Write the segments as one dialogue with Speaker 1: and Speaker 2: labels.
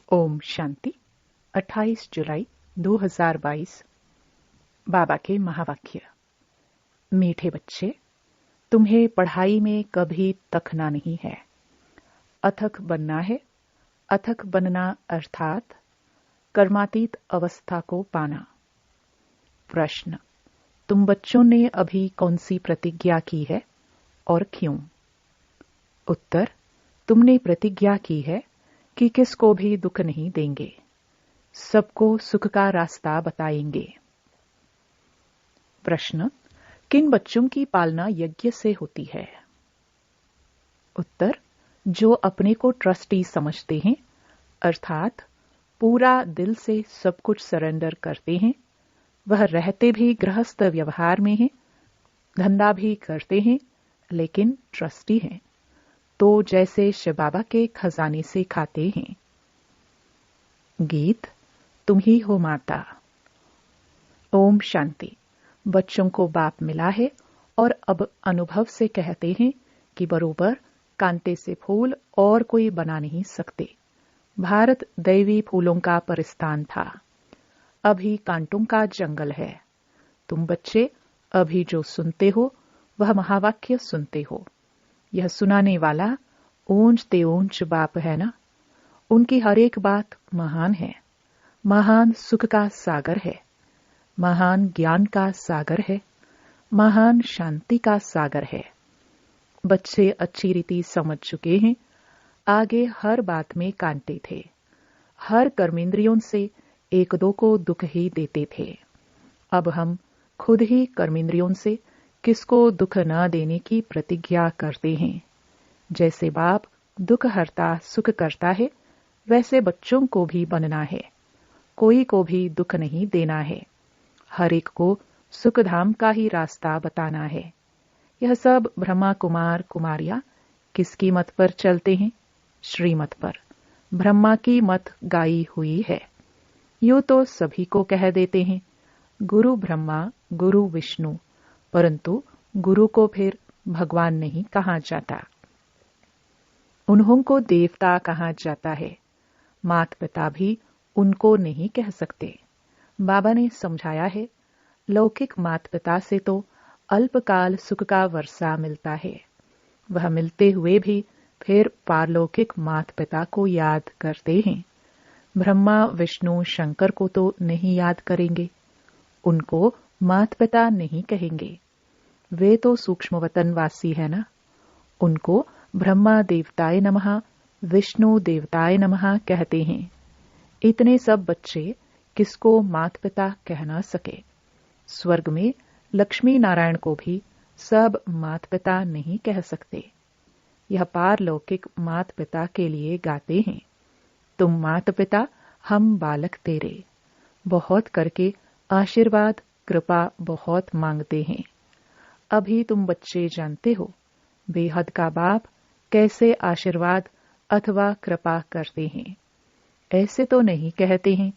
Speaker 1: ओम शांति 28 जुलाई 2022। बाबा के महावाक्य। मीठे बच्चे, तुम्हें पढ़ाई में कभी तकना नहीं है। अथक बनना है। अथक बनना अर्थात कर्मातीत अवस्था को पाना। प्रश्न, तुम बच्चों ने अभी कौन सी प्रतिज्ञा की है और क्यों? उत्तर, तुमने प्रतिज्ञा की है कि किसको भी दुख नहीं देंगे, सबको सुख का रास्ता बताएंगे। प्रश्न, किन बच्चों की पालना यज्ञ से होती है? उत्तर, जो अपने को ट्रस्टी समझते हैं, अर्थात पूरा दिल से सब कुछ सरेंडर करते हैं। वह रहते भी गृहस्थ व्यवहार में हैं, धंधा भी करते हैं, लेकिन ट्रस्टी हैं, तो जैसे शिव बाबा के खजाने से खाते हैं। गीत, तुम ही हो माता। ओम शांति। बच्चों को बाप मिला है और अब अनुभव से कहते हैं कि बरोबर कांटे से फूल और कोई बना नहीं सकते। भारत दैवी फूलों का परिस्थान था, अभी कांटों का जंगल है। तुम बच्चे अभी जो सुनते हो वह महावाक्य सुनते हो। यह सुनाने वाला ऊंच ते ऊंच बाप है ना। उनकी हर एक बात महान है। महान सुख का सागर है, महान ज्ञान का सागर है, महान शांति का सागर है। बच्चे अच्छी रीति समझ चुके हैं। आगे हर बात में कांटे थे, हर कर्मेंद्रियों से एक दो को दुख ही देते थे। अब हम खुद ही कर्मेंद्रियों से किसको दुख न देने की प्रतिज्ञा करते हैं। जैसे बाप दुख हरता सुख करता है, वैसे बच्चों को भी बनना है। कोई को भी दुख नहीं देना है, हर एक को सुख धाम का ही रास्ता बताना है। यह सब ब्रह्मा कुमार कुमारियां किसकी मत पर चलते हैं? श्रीमत पर। ब्रह्मा की मत गाई हुई है। यूं तो सभी को कह देते हैं गुरु ब्रह्मा गुरु विष्णु, परंतु गुरु को फिर भगवान नहीं कहा जाता, उन्हों को देवता कहा जाता है। मात पिता भी उनको नहीं कह सकते। बाबा ने समझाया है, लौकिक मात पिता से तो अल्पकाल सुख का वर्षा मिलता है। वह मिलते हुए भी फिर पारलौकिक मात पिता को याद करते हैं। ब्रह्मा विष्णु शंकर को तो नहीं याद करेंगे, उनको मात पिता नहीं कहेंगे। वे तो सूक्ष्म वतन वासी है ना। उनको ब्रह्मा देवताय नमः, विष्णु देवताय नमः कहते हैं। इतने सब बच्चे किसको मात पिता कह न सके। स्वर्ग में लक्ष्मी नारायण को भी सब मात पिता नहीं कह सकते। यह पारलौकिक मात पिता के लिए गाते हैं। तुम मात पिता, हम बालक तेरे। बहुत करके आशीर्वाद कृपा बहुत मांगते हैं। अभी तुम बच्चे जानते हो बेहद का बाप कैसे आशीर्वाद अथवा कृपा करते हैं। ऐसे तो नहीं कहते हैं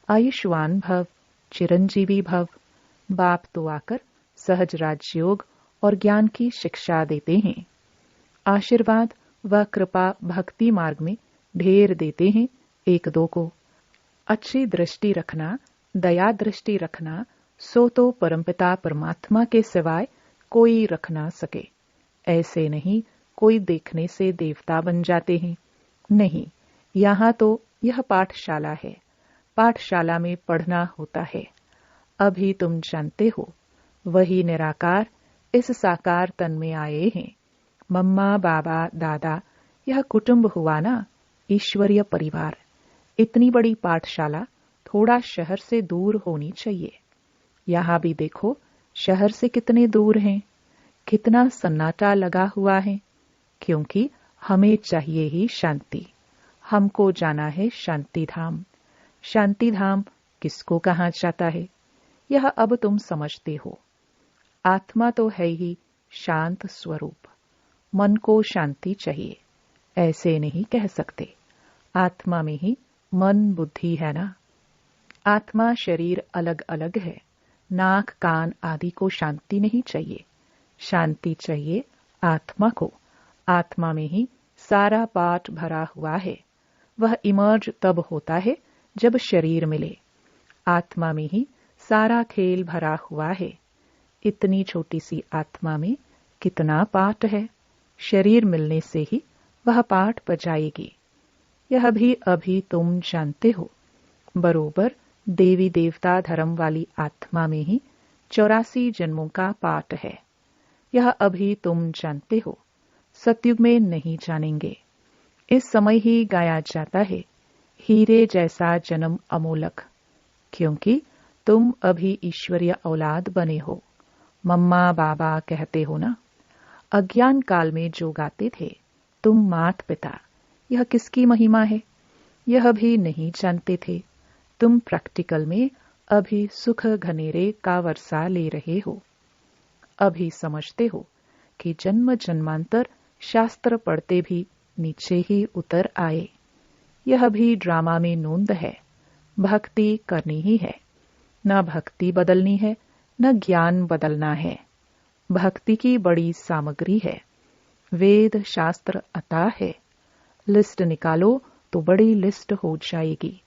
Speaker 1: आयुष्मान भव, चिरंजीवी भव। बाप तो आकर सहज राजयोग और ज्ञान की शिक्षा देते हैं। आशीर्वाद व कृपा भक्ति मार्ग में ढेर देते हैं एक दो को। अच्छी दृष्टि रखना, दया दृष्टि रखना, सो तो परमपिता परमात्मा के सिवाय कोई रख ना सके। ऐसे नहीं कोई देखने से देवता बन जाते हैं। नहीं, यहाँ तो यह पाठशाला है, पाठशाला में पढ़ना होता है। अभी तुम जानते हो वही निराकार इस साकार तन में आए हैं। मम्मा बाबा दादा, यह कुटुंब हुआ ना, ईश्वरीय परिवार। इतनी बड़ी पाठशाला थोड़ा शहर से दूर होनी चाहिए। यहाँ भी देखो शहर से कितने दूर हैं, कितना सन्नाटा लगा हुआ है, क्योंकि हमें चाहिए ही शांति। हमको जाना है शांति धाम। शांति धाम किसको कहा जाता है, यह अब तुम समझते हो। आत्मा तो है ही शांत स्वरूप। मन को शांति चाहिए, ऐसे नहीं कह सकते। आत्मा में ही मन बुद्धि है ना। आत्मा शरीर अलग अलग है। नाक कान आदि को शांति नहीं चाहिए, शांति चाहिए आत्मा को। आत्मा में ही सारा पाठ भरा हुआ है। वह इमर्ज तब होता है जब शरीर मिले। आत्मा में ही सारा खेल भरा हुआ है। इतनी छोटी सी आत्मा में कितना पाठ है। शरीर मिलने से ही वह पाठ बजाएगी। यह भी अभी तुम जानते हो। बरोबर देवी देवता धर्म वाली आत्मा में ही 84 जन्मों का पाठ है। यह अभी तुम जानते हो, सतयुग में नहीं जानेंगे। इस समय ही गाया जाता है, हीरे जैसा जन्म अमोलक। क्योंकि तुम अभी ईश्वरीय औलाद बने हो। मम्मा बाबा कहते हो ना। अज्ञान काल में जो गाते थे, तुम मात पिता, यह किसकी महिमा है, यह भी नहीं जानते थे। तुम प्रैक्टिकल में अभी सुख घनेरे का वर्षा ले रहे हो। अभी समझते हो कि जन्म जन्मांतर शास्त्र पढ़ते भी नीचे ही उतर आए। यह भी ड्रामा में नोंद है। भक्ति करनी ही है। न भक्ति बदलनी है, न ज्ञान बदलना है। भक्ति की बड़ी सामग्री है। वेद शास्त्र अता है। लिस्ट निकालो तो बड़ी लिस्ट हो जाएगी।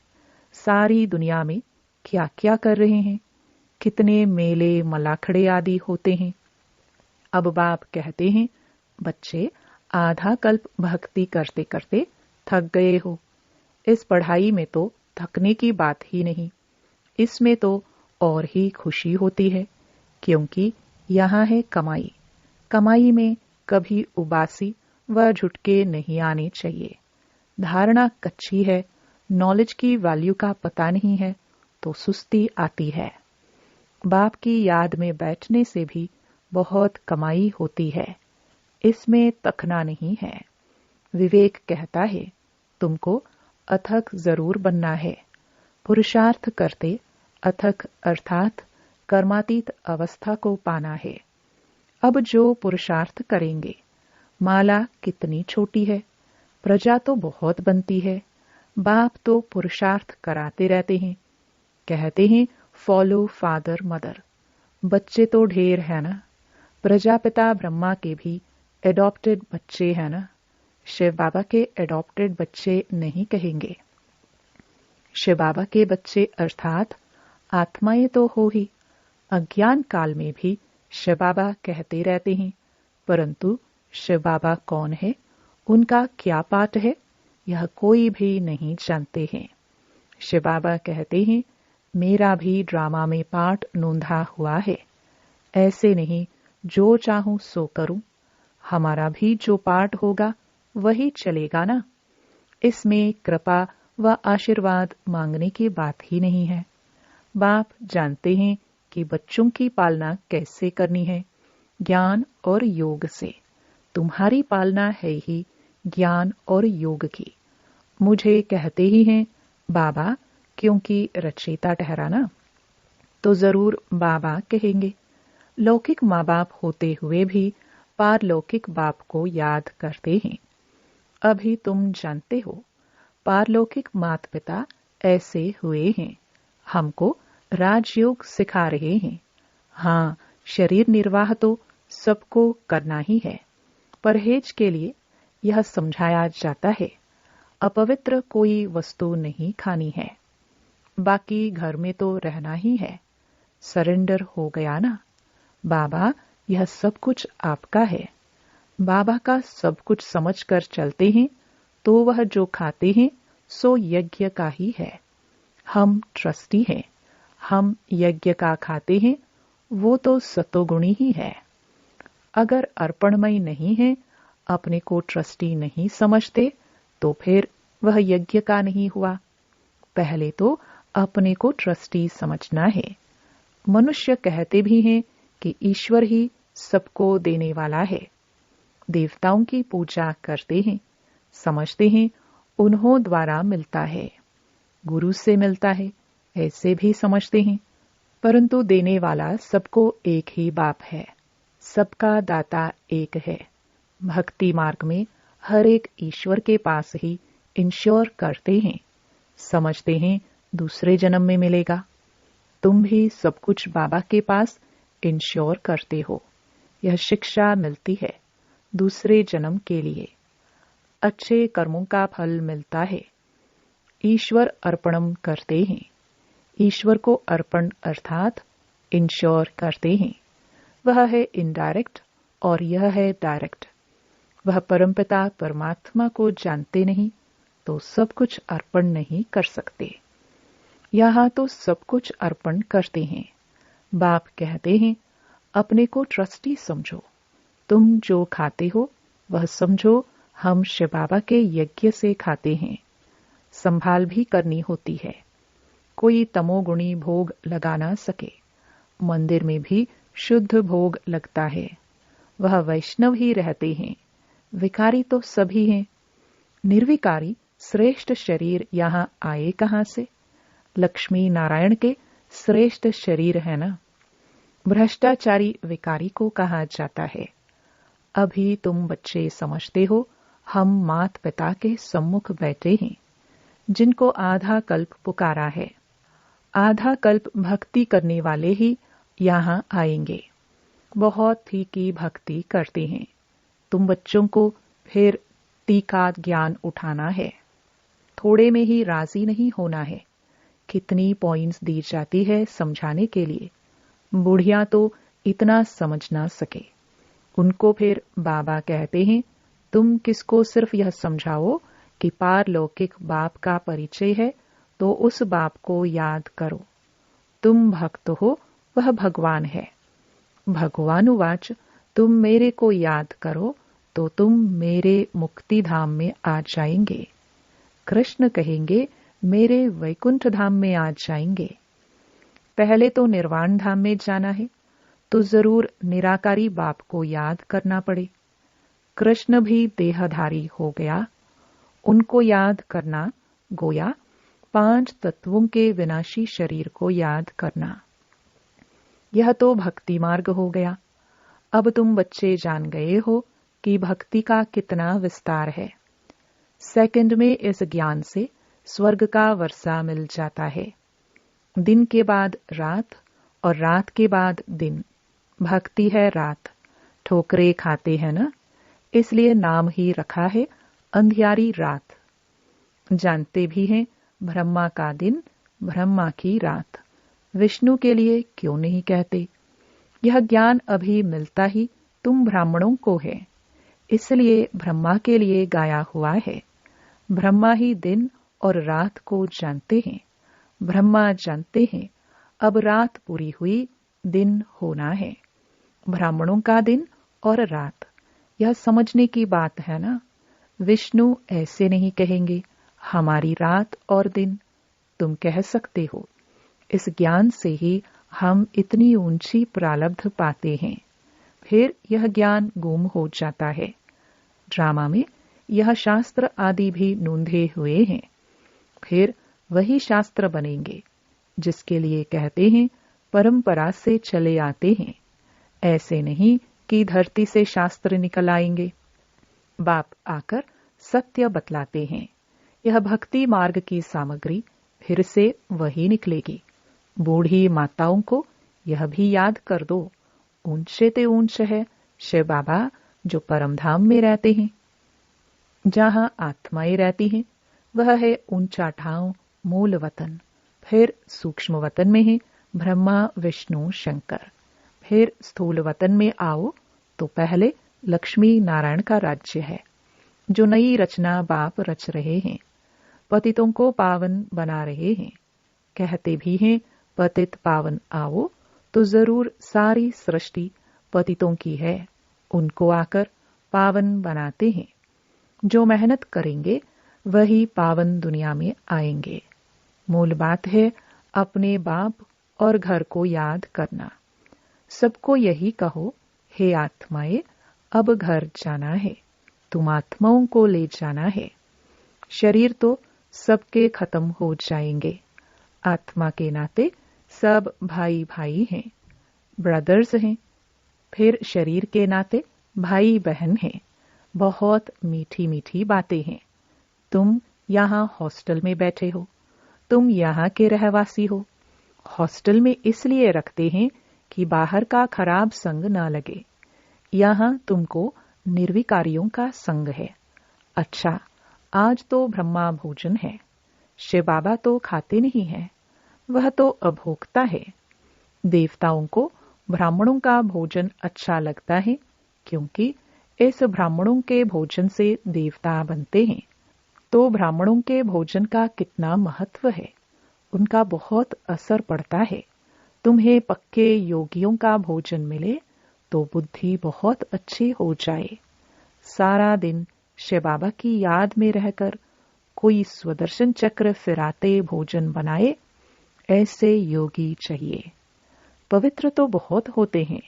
Speaker 1: सारी दुनिया में क्या क्या कर रहे हैं, कितने मेले मलाखड़े आदि होते हैं। अब बाप कहते हैं, बच्चे आधा कल्प भक्ति करते करते थक गए हो। इस पढ़ाई में तो थकने की बात ही नहीं, इसमें तो और ही खुशी होती है। क्योंकि यहाँ है कमाई। कमाई में कभी उबासी व झुटके नहीं आने चाहिए। धारणा कच्ची है, नॉलेज की वैल्यू का पता नहीं है तो सुस्ती आती है। बाप की याद में बैठने से भी बहुत कमाई होती है। इसमें तखना नहीं है। विवेक कहता है, तुमको अथक जरूर बनना है। पुरुषार्थ करते अथक अर्थात कर्मातीत अवस्था को पाना है। अब जो पुरुषार्थ करेंगे, माला कितनी छोटी है, प्रजा तो बहुत बनती है। बाप तो पुरुषार्थ कराते रहते हैं। कहते हैं फॉलो फादर मदर। बच्चे तो ढेर है ना। प्रजापिता ब्रह्मा के भी एडॉप्टेड बच्चे हैं ना। शिव बाबा के एडॉप्टेड बच्चे नहीं कहेंगे। शिव बाबा के बच्चे अर्थात आत्माएं तो हो ही। अज्ञान काल में भी शिव बाबा कहते रहते हैं, परंतु शिव बाबा कौन है, उनका क्या पाठ है, यह कोई भी नहीं जानते हैं। शिव बाबा कहते हैं, मेरा भी ड्रामा में पाठ नोंधा हुआ है। ऐसे नहीं जो चाहूं सो करूं। हमारा भी जो पाठ होगा वही चलेगा ना। इसमें कृपा व आशीर्वाद मांगने की बात ही नहीं है। बाप जानते हैं कि बच्चों की पालना कैसे करनी है, ज्ञान और योग से। तुम्हारी पालना है ही ज्ञान और योग की। मुझे कहते ही हैं बाबा, क्योंकि रचयिता ठहराना, तो जरूर बाबा कहेंगे। लौकिक माँ बाप होते हुए भी पारलौकिक बाप को याद करते हैं। अभी तुम जानते हो, पारलौकिक माता पिता ऐसे हुए हैं। हमको राजयोग सिखा रहे हैं। हाँ, शरीर निर्वाह तो सबको करना ही है। परहेज के लिए यह समझाया जाता है, अपवित्र कोई वस्तु नहीं खानी है। बाकी घर में तो रहना ही है। सरेंडर हो गया ना। बाबा, यह सब कुछ आपका है। बाबा का सब कुछ समझ कर चलते हैं तो वह जो खाते हैं सो यज्ञ का ही है। हम ट्रस्टी हैं। हम यज्ञ का खाते हैं, वो तो सतोगुणी ही है। अगर अर्पणमय नहीं है, अपने को ट्रस्टी नहीं समझते, तो फिर वह यज्ञ का नहीं हुआ। पहले तो अपने को ट्रस्टी समझना है। मनुष्य कहते भी हैं कि ईश्वर ही सबको देने वाला है। देवताओं की पूजा करते हैं, समझते हैं उन्हों द्वारा मिलता है, गुरु से मिलता है, ऐसे भी समझते हैं। परंतु देने वाला सबको एक ही बाप है। सबका दाता एक है। भक्ति मार्ग में हर एक ईश्वर के पास ही इंश्योर करते हैं, समझते हैं दूसरे जन्म में मिलेगा। तुम भी सब कुछ बाबा के पास इंश्योर करते हो। यह शिक्षा मिलती है दूसरे जन्म के लिए। अच्छे कर्मों का फल मिलता है। ईश्वर अर्पणम करते हैं। ईश्वर को अर्पण अर्थात इंश्योर करते हैं। वह है इनडायरेक्ट और यह है डायरेक्ट। वह परमपिता परमात्मा को जानते नहीं तो सब कुछ अर्पण नहीं कर सकते। यहाँ तो सब कुछ अर्पण करते हैं। बाप कहते हैं, अपने को ट्रस्टी समझो। तुम जो खाते हो वह समझो हम शिव बाबा के यज्ञ से खाते हैं। संभाल भी करनी होती है। कोई तमोगुणी भोग लगा ना सके। मंदिर में भी शुद्ध भोग लगता है। वह वैष्णव ही रहते हैं। विकारी तो सभी हैं। निर्विकारी श्रेष्ठ शरीर यहाँ आए कहाँ से? लक्ष्मी नारायण के श्रेष्ठ शरीर है ना। भ्रष्टाचारी विकारी को कहा जाता है। अभी तुम बच्चे समझते हो हम मात पिता के सम्मुख बैठे हैं, जिनको आधा कल्प पुकारा है। आधा कल्प भक्ति करने वाले ही यहाँ आएंगे। बहुत ही की भक्ति करते हैं। तुम बच्चों को फिर टीका ज्ञान उठाना है। थोड़े में ही राजी नहीं होना है। कितनी पॉइंट्स दी जाती है समझाने के लिए। बुढ़िया तो इतना समझ ना सके। उनको फिर बाबा कहते हैं, तुम किसको सिर्फ यह समझाओ कि पारलौकिक बाप का परिचय है तो उस बाप को याद करो। तुम भक्त हो, वह भगवान है। भगवानुवाच, तुम मेरे को याद करो तो तुम मेरे मुक्ति धाम में आ जाएंगे। कृष्ण कहेंगे, मेरे वैकुंठ धाम में आ जाएंगे। पहले तो निर्वाण धाम में जाना है तो जरूर निराकारी बाप को याद करना पड़े। कृष्ण भी देहधारी हो गया। उनको याद करना गोया 5 तत्वों के विनाशी शरीर को याद करना। यह तो भक्ति मार्ग हो गया। अब तुम बच्चे जान गए हो कि भक्ति का कितना विस्तार है। सेकंड में इस ज्ञान से स्वर्ग का वर्षा मिल जाता है। दिन के बाद रात और रात के बाद दिन। भक्ति है रात। ठोकरे खाते हैं ना, इसलिए नाम ही रखा है अंधियारी रात। जानते भी हैं ब्रह्मा का दिन, ब्रह्मा की रात। विष्णु के लिए क्यों नहीं कहते? यह ज्ञान अभी मिलता ही तुम ब्राह्मणों को है, इसलिए ब्रह्मा के लिए गाया हुआ है। ब्रह्मा ही दिन और रात को जानते हैं। ब्रह्मा जानते हैं अब रात पूरी हुई, दिन होना है। ब्राह्मणों का दिन और रात, यह समझने की बात है ना। विष्णु ऐसे नहीं कहेंगे हमारी रात और दिन। तुम कह सकते हो। इस ज्ञान से ही हम इतनी ऊंची प्रारब्ध पाते हैं। फिर यह ज्ञान गुम हो जाता है। ड्रामा में यह शास्त्र आदि भी नूंधे हुए हैं। फिर वही शास्त्र बनेंगे जिसके लिए कहते हैं परंपरा से चले आते हैं। ऐसे नहीं कि धरती से शास्त्र निकल आएंगे। बाप आकर सत्य बतलाते हैं। यह भक्ति मार्ग की सामग्री फिर से वही निकलेगी। बूढ़ी माताओं को यह भी याद कर दो, ऊंचे ते ऊंच है शिव बाबा जो परमधाम में रहते हैं। जहां आत्माएं रहती हैं वह है ऊंचा ठाव, मूल वतन। फिर सूक्ष्म वतन में है ब्रह्मा विष्णु शंकर। फिर स्थूल वतन में आओ तो पहले लक्ष्मी नारायण का राज्य है, जो नई रचना बाप रच रहे हैं। पतितों को पावन बना रहे हैं। कहते भी हैं पतित पावन आओ, तो जरूर सारी सृष्टि पतितों की है। उनको आकर पावन बनाते हैं। जो मेहनत करेंगे वही पावन दुनिया में आएंगे। मूल बात है अपने बाप और घर को याद करना। सबको यही कहो, हे आत्माएं, अब घर जाना है। तुम आत्माओं को ले जाना है। शरीर तो सबके खत्म हो जाएंगे। आत्मा के नाते सब भाई भाई हैं, ब्रदर्स हैं। फिर शरीर के नाते भाई बहन हैं। बहुत मीठी मीठी बातें हैं। तुम यहाँ हॉस्टल में बैठे हो, तुम यहाँ के रहवासी हो। हॉस्टल में इसलिए रखते हैं कि बाहर का खराब संग ना लगे। यहाँ तुमको निर्विकारियों का संग है। अच्छा, आज तो ब्रह्मा भोजन है। शिव बाबा तो खाते नहीं हैं, वह तो अभोक्ता है। देवताओं को ब्राह्मणों का भोजन अच्छा लगता है, क्योंकि इस ब्राह्मणों के भोजन से देवता बनते हैं। तो ब्राह्मणों के भोजन का कितना महत्व है, उनका बहुत असर पड़ता है। तुम्हें पक्के योगियों का भोजन मिले तो बुद्धि बहुत अच्छी हो जाए। सारा दिन शिव बाबा की याद में रहकर कोई स्वदर्शन चक्र फिराते भोजन बनाए, ऐसे योगी चाहिए। पवित्र तो बहुत होते हैं।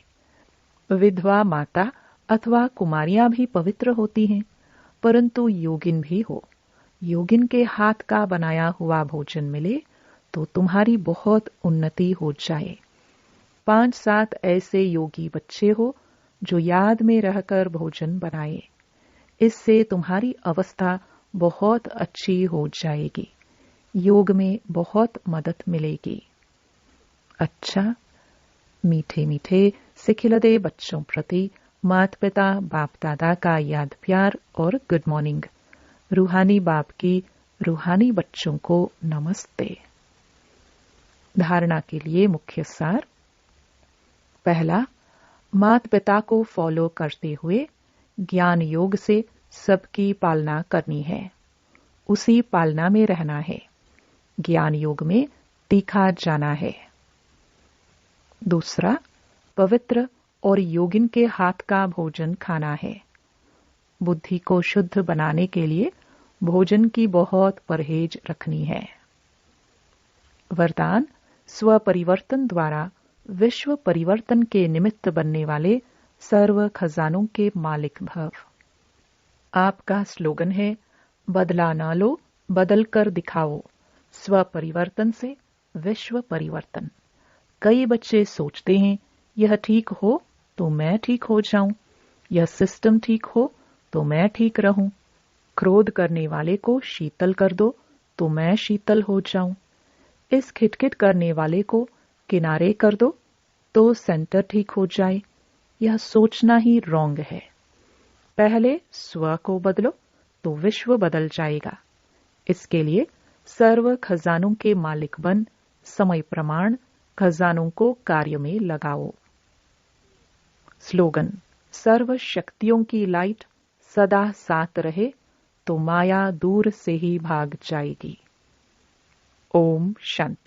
Speaker 1: विधवा माता अथवा कुमारियां भी पवित्र होती हैं, परंतु योगिन भी हो, योगिन के हाथ का बनाया हुआ भोजन मिले तो तुम्हारी बहुत उन्नति हो जाए। 5-7 ऐसे योगी बच्चे हो जो याद में रहकर भोजन बनाए, इससे तुम्हारी अवस्था बहुत अच्छी हो जाएगी। योग में बहुत मदद मिलेगी। अच्छा, मीठे मीठे सिखिलदे बच्चों प्रति माता पिता बाप दादा का याद प्यार और गुड मॉर्निंग। रूहानी बाप की रूहानी बच्चों को नमस्ते। धारणा के लिए मुख्य सार। पहला, माता पिता को फॉलो करते हुए ज्ञान योग से सबकी पालना करनी है, उसी पालना में रहना है। ज्ञान योग में तीखा जाना है। दूसरा, पवित्र और योगिन के हाथ का भोजन खाना है। बुद्धि को शुद्ध बनाने के लिए भोजन की बहुत परहेज रखनी है। वरदान, स्व परिवर्तन द्वारा विश्व परिवर्तन के निमित्त बनने वाले सर्व खजानों के मालिक भव। आपका स्लोगन है, बदला ना लो, बदल कर दिखाओ। स्व परिवर्तन से विश्व परिवर्तन। कई बच्चे सोचते हैं, यह ठीक हो तो मैं ठीक हो जाऊं, यह सिस्टम ठीक हो तो मैं ठीक रहूं। क्रोध करने वाले को शीतल कर दो तो मैं शीतल हो जाऊं। इस खिटखिट करने वाले को किनारे कर दो तो सेंटर ठीक हो जाए। यह सोचना ही रॉन्ग है। पहले स्व को बदलो तो विश्व बदल जाएगा। इसके लिए सर्व खजानों के मालिक बन समय प्रमाण खजानों को कार्य में लगाओ। स्लोगन, सर्व शक्तियों की लाइट सदा साथ रहे तो माया दूर से ही भाग जाएगी। ओम शांति।